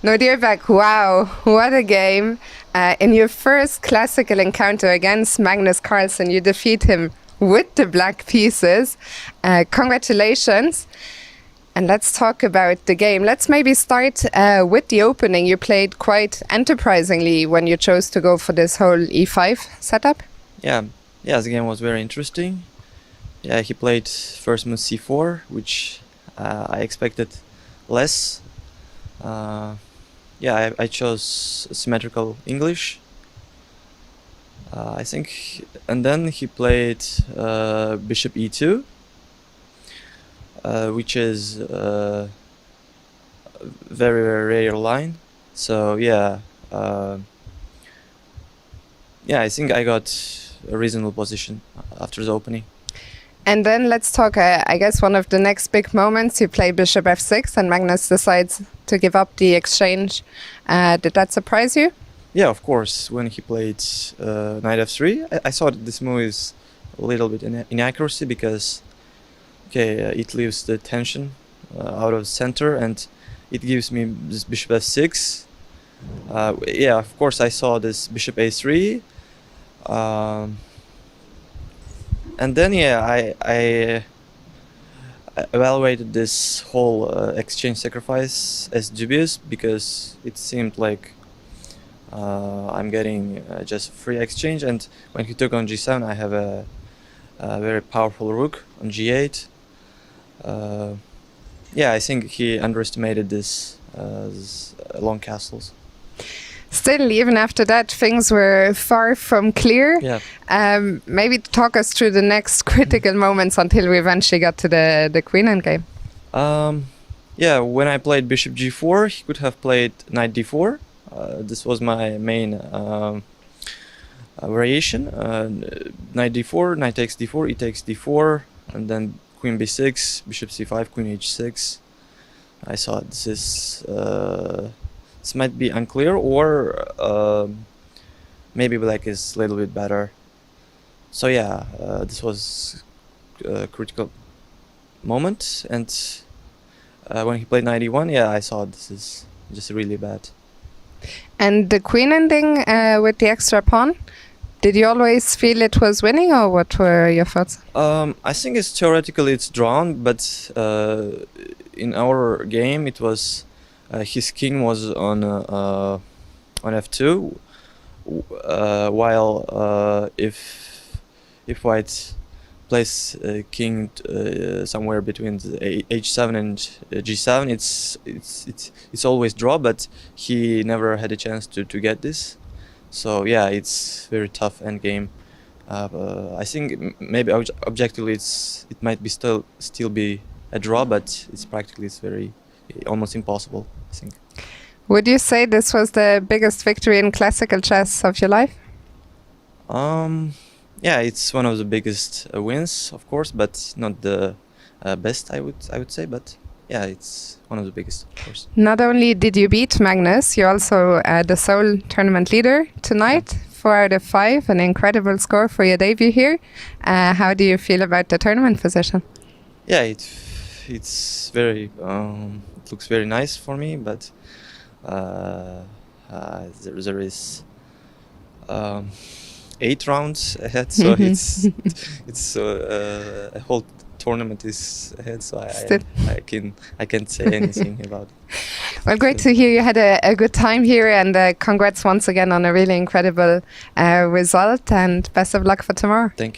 No, dear Beck, wow, what a game. In your first classical encounter against Magnus Carlsen, you defeat him with the black pieces. Congratulations. And let's talk about the game. Let's maybe start with the opening. You played quite enterprisingly when you chose to go for this whole e5 setup. Yeah, the game was very interesting. Yeah, he played first move c4, which I expected less. Yeah, I chose symmetrical English, I think, and then he played bishop e2, which is a very, very rare line. So yeah, I think I got a reasonable position after the opening. And then let's talk, I guess, one of the next big moments. You play bishop f6 and Magnus decides to give up the exchange. Did that surprise you? Yeah, of course. When he played knight f3, I thought this move is a little bit inaccuracy because it leaves the tension out of the center and it gives me this bishop f6. Yeah, of course I saw this bishop a3. And then I evaluated this whole exchange sacrifice as dubious because it seemed like I'm getting just a free exchange, and when he took on g7 I have a very powerful rook on g8. Yeah, I think he underestimated this long castles. Still, even after that, things were far from clear. Yeah. Maybe talk us through the next critical moments until we eventually got to the queen endgame. Yeah, when I played bishop g4, he could have played knight d4. This was my main variation. Knight d4, knight takes d4, e takes d4, and then queen b6, bishop c5, queen h6. I thought this is this might be unclear, or maybe black is a little bit better. So yeah, this was a critical moment, and when he played knight e1, yeah, I thought this is just really bad. And the queen ending with the extra pawn, did you always feel it was winning, or what were your thoughts? I think it's theoretically it's drawn, but in our game it was his king was on f2, while if white plays king somewhere between the h7 and g7, it's always draw, but he never had a chance to get this. So yeah, it's very tough endgame. I think maybe objectively it might be still be a draw, but it's practically very almost impossible, I think. Would you say this was the biggest victory in classical chess of your life? Yeah, it's one of the biggest wins, of course, but not the best, I would say. But yeah, it's one of the biggest, of course. Not only did you beat Magnus, you're also the sole tournament leader tonight. 4 out of 5, an incredible score for your debut here. How do you feel about the tournament position? Yeah, it's very it looks very nice for me, but there is 8 rounds ahead, so it's a whole tournament is ahead, so I can't say anything about it. Well, great to hear you had a good time here, and congrats once again on a really incredible result, and best of luck for tomorrow. Thank you.